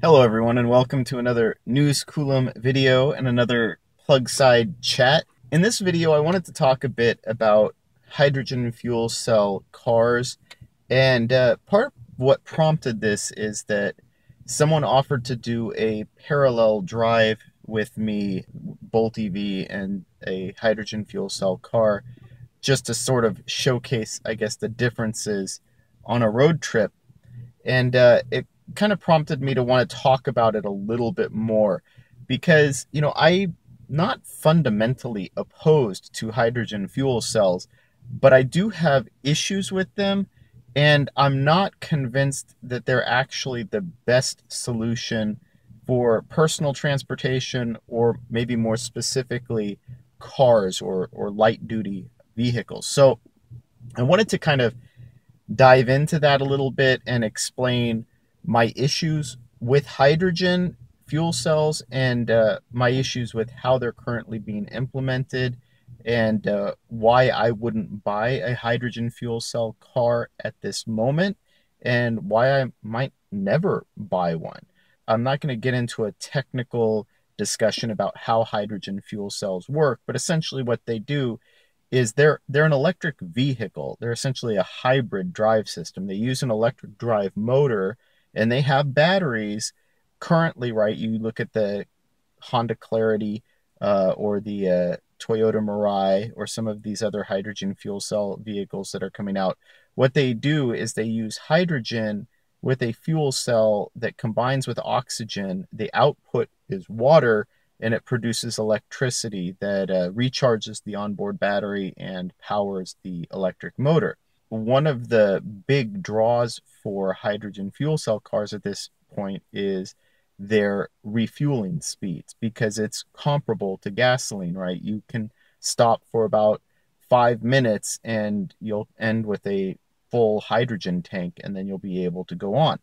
Hello everyone and welcome to another News Coolum video and another plug side chat. In this video I wanted to talk a bit about hydrogen fuel cell cars, and part of what prompted this is that someone offered to do a parallel drive with me, Bolt EV and a hydrogen fuel cell car, just to sort of showcase, I guess, the differences on a road trip. And it kind of prompted me to want to talk about it a little bit more because, I'm not fundamentally opposed to hydrogen fuel cells, but I do have issues with them, and I'm not convinced that they're actually the best solution for personal transportation, or maybe more specifically, cars or light duty vehicles. So I wanted to kind of dive into that a little bit and explain my issues with hydrogen fuel cells, and my issues with how they're currently being implemented, and why I wouldn't buy a hydrogen fuel cell car at this moment, and why I might never buy one. I'm not going to get into a technical discussion about how hydrogen fuel cells work, but essentially what they do is they're an electric vehicle. They're essentially a hybrid drive system. They use an electric drive motor, and they have batteries. Currently, right, you look at the Honda Clarity, or the Toyota Mirai, or some of these other hydrogen fuel cell vehicles that are coming out. What they do is they use hydrogen with a fuel cell that combines with oxygen. The output is water, and it produces electricity that recharges the onboard battery and powers the electric motor. One of the big draws for hydrogen fuel cell cars at this point is their refueling speeds, because it's comparable to gasoline, right? You can stop for about 5 minutes and you'll end with a full hydrogen tank, and then you'll be able to go on.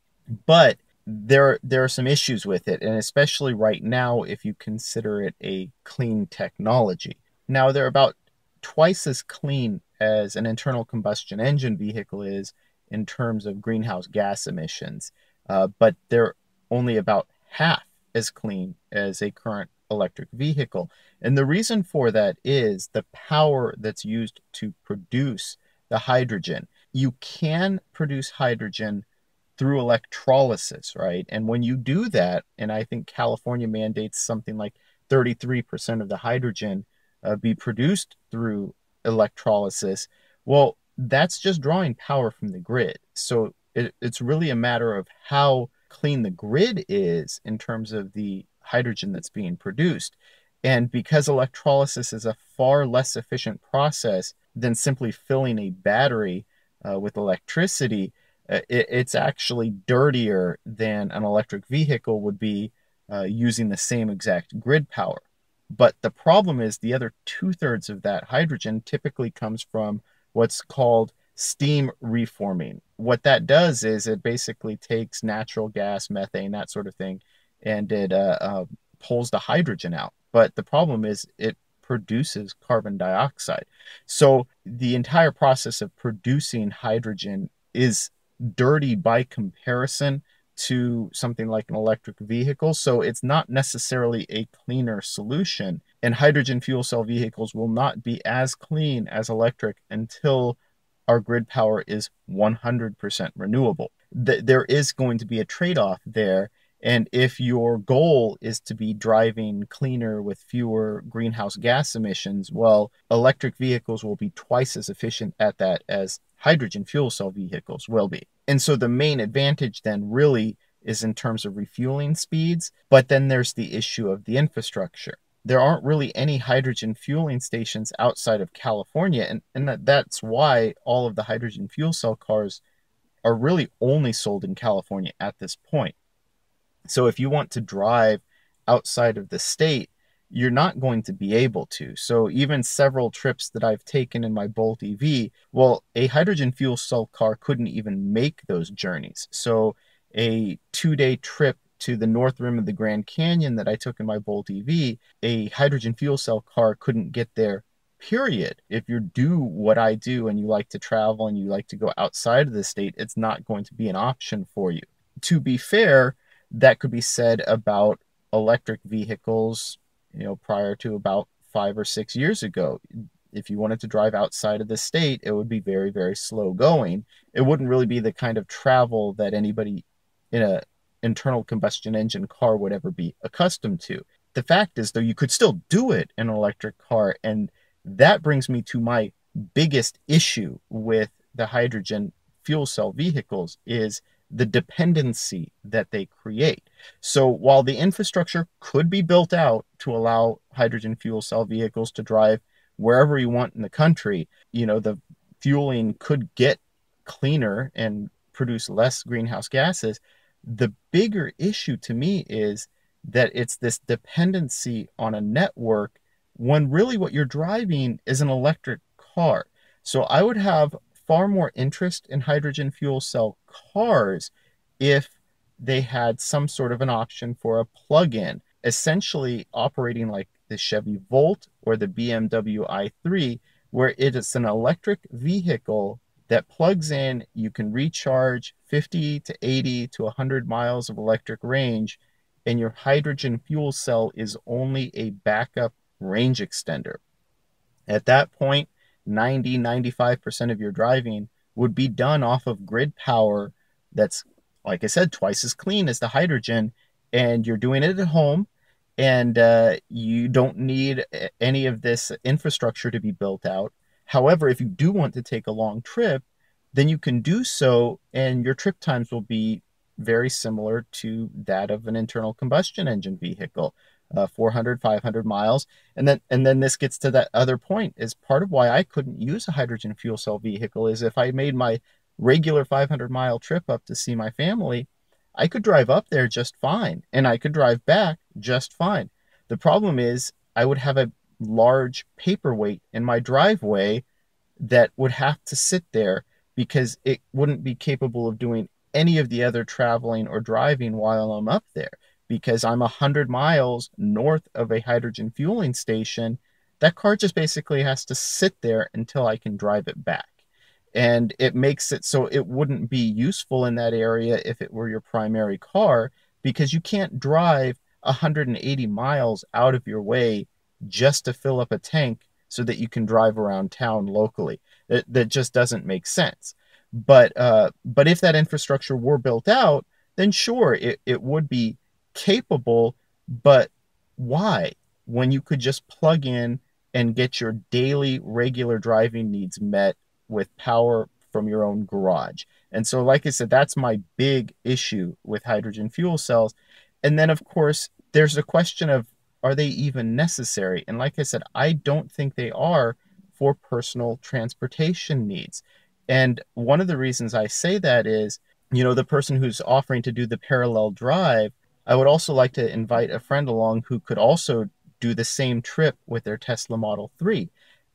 But there are some issues with it, and especially right now if you consider it a clean technology. Now, they're about twice as clean as an internal combustion engine vehicle is in terms of greenhouse gas emissions, but they're only about half as clean as a current electric vehicle. And the reason for that is the power that's used to produce the hydrogen. You can produce hydrogen through electrolysis, right? And when you do that, and I think California mandates something like 33% of the hydrogen be produced through electrolysis, well, that's just drawing power from the grid. So it's really a matter of how clean the grid is in terms of the hydrogen that's being produced. And because electrolysis is a far less efficient process than simply filling a battery with electricity, it's actually dirtier than an electric vehicle would be using the same exact grid power. But the problem is the other two-thirds of that hydrogen typically comes from what's called steam reforming. What that does is it basically takes natural gas, methane, that sort of thing, and it pulls the hydrogen out. But the problem is it produces carbon dioxide. So the entire process of producing hydrogen is dirty by comparison to something like an electric vehicle. So it's not necessarily a cleaner solution. And hydrogen fuel cell vehicles will not be as clean as electric until our grid power is 100% renewable. There is going to be a trade-off there. And if your goal is to be driving cleaner with fewer greenhouse gas emissions, well, electric vehicles will be twice as efficient at that as hydrogen fuel cell vehicles will be. And so the main advantage then really is in terms of refueling speeds, but then there's the issue of the infrastructure. There aren't really any hydrogen fueling stations outside of California, and that's why all of the hydrogen fuel cell cars are really only sold in California at this point. So if you want to drive outside of the state, you're not going to be able to. So even several trips that I've taken in my Bolt EV, well, a hydrogen fuel cell car couldn't even make those journeys. So a 2-day trip to the north rim of the Grand Canyon that I took in my Bolt EV, a hydrogen fuel cell car couldn't get there, period. If you do what I do and you like to travel and you like to go outside of the state, it's not going to be an option for you. To be fair, That could be said about electric vehicles, prior to about 5 or 6 years ago. If you wanted to drive outside of the state, it would be very, very slow going. It wouldn't really be the kind of travel that anybody in a internal combustion engine car would ever be accustomed to. The fact is, though, you could still do it in an electric car. And that brings me to my biggest issue with the hydrogen fuel cell vehicles is the dependency that they create. So while the infrastructure could be built out to allow hydrogen fuel cell vehicles to drive wherever you want in the country, the fueling could get cleaner and produce less greenhouse gases. The bigger issue to me is that it's this dependency on a network when really what you're driving is an electric car. So I would have far more interest in hydrogen fuel cell cars if they had some sort of an option for a plug-in, essentially operating like the Chevy Volt or the BMW i3, where it is an electric vehicle that plugs in, you can recharge 50 to 80 to 100 miles of electric range, and your hydrogen fuel cell is only a backup range extender. At that point, 90-95% of your driving would be done off of grid power that's, like I said, twice as clean as the hydrogen, and you're doing it at home, and you don't need any of this infrastructure to be built out. However, if you do want to take a long trip, then you can do so, and your trip times will be very similar to that of an internal combustion engine vehicle, 400, 500 miles. And then this gets to that other point, is part of why I couldn't use a hydrogen fuel cell vehicle is if I made my regular 500-mile trip up to see my family, I could drive up there just fine, and I could drive back just fine. The problem is I would have a large paperweight in my driveway that would have to sit there because it wouldn't be capable of doing any of the other traveling or driving while I'm up there. Because I'm 100 miles north of a hydrogen fueling station, that car just basically has to sit there until I can drive it back. And it makes it so it wouldn't be useful in that area if it were your primary car, because you can't drive 180 miles out of your way just to fill up a tank so that you can drive around town locally. That just doesn't make sense. But if that infrastructure were built out, then sure, it would be capable, but why? When you could just plug in and get your daily regular driving needs met with power from your own garage. And so, like I said, that's my big issue with hydrogen fuel cells. And then, of course, there's the question of, are they even necessary? And like I said, I don't think they are for personal transportation needs. And one of the reasons I say that is, the person who's offering to do the parallel drive, I would also like to invite a friend along who could also do the same trip with their Tesla Model 3.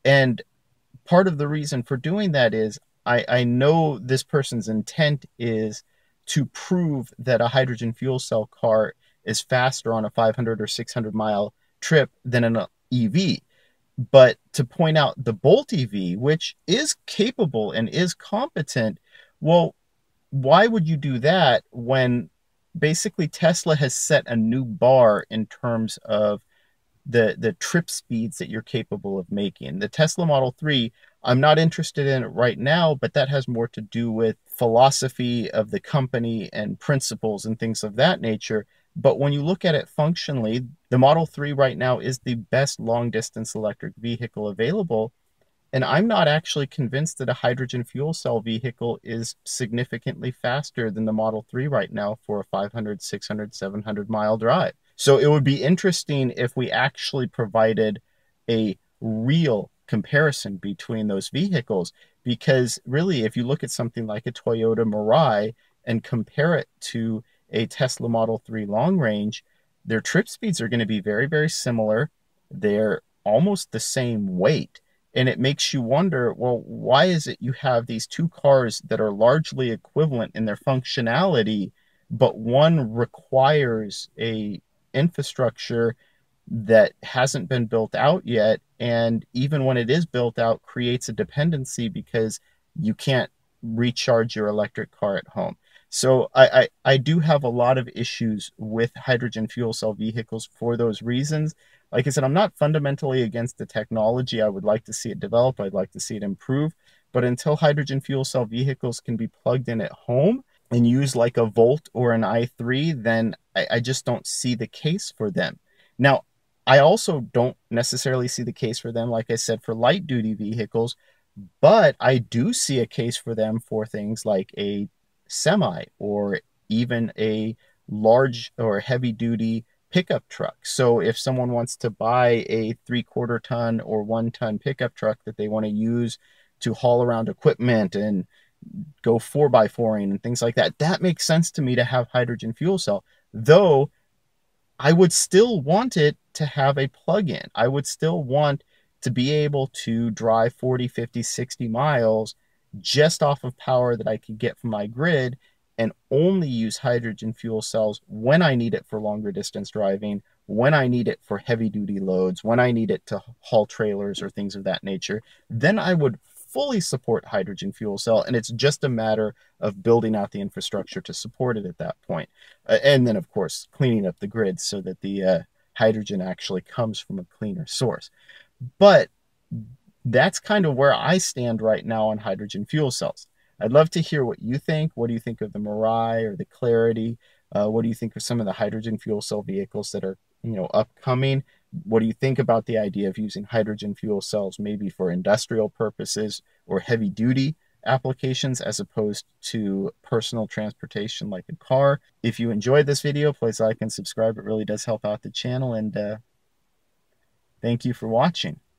And part of the reason for doing that is I know this person's intent is to prove that a hydrogen fuel cell car is faster on a 500 or 600 mile trip than an EV. But to point out the Bolt EV, which is capable and is competent, well, why would you do that when basically Tesla has set a new bar in terms of the trip speeds that you're capable of making? The Tesla Model 3, I'm not interested in it right now, but that has more to do with philosophy of the company and principles and things of that nature. But when you look at it functionally, the Model 3 right now is the best long distance electric vehicle available. And I'm not actually convinced that a hydrogen fuel cell vehicle is significantly faster than the Model 3 right now for a 500, 600, 700 mile drive. So it would be interesting if we actually provided a real comparison between those vehicles. Because really, if you look at something like a Toyota Mirai and compare it to a Tesla Model 3 long range, their trip speeds are going to be very, very similar. They're almost the same weight. And it makes you wonder, well, why is it you have these two cars that are largely equivalent in their functionality, but one requires a infrastructure that hasn't been built out yet, and even when it is built out, creates a dependency because you can't recharge your electric car at home. So I do have a lot of issues with hydrogen fuel cell vehicles for those reasons. Like I said, I'm not fundamentally against the technology. I would like to see it develop. I'd like to see it improve. But until hydrogen fuel cell vehicles can be plugged in at home and use like a Volt or an i3, then I just don't see the case for them. Now, I also don't necessarily see the case for them, like I said, for light duty vehicles, but I do see a case for them for things like a semi or even a large or heavy duty pickup truck. So if someone wants to buy a 3/4 ton or 1 ton pickup truck that they want to use to haul around equipment and go 4x4ing and things like that, that makes sense to me to have hydrogen fuel cell. Though I would still want it to have a plug-in. I would still want to be able to drive 40, 50, 60 miles just off of power that I could get from my grid and only use hydrogen fuel cells when I need it for longer distance driving, when I need it for heavy duty loads, when I need it to haul trailers or things of that nature. Then I would fully support hydrogen fuel cell, and it's just a matter of building out the infrastructure to support it at that point. And then, of course, cleaning up the grid so that the hydrogen actually comes from a cleaner source. But that's kind of where I stand right now on hydrogen fuel cells. I'd love to hear what you think. What do you think of the Mirai or the Clarity? What do you think of some of the hydrogen fuel cell vehicles that are, upcoming? What do you think about the idea of using hydrogen fuel cells maybe for industrial purposes or heavy duty applications as opposed to personal transportation like a car? If you enjoyed this video, please like and subscribe. It really does help out the channel. And thank you for watching.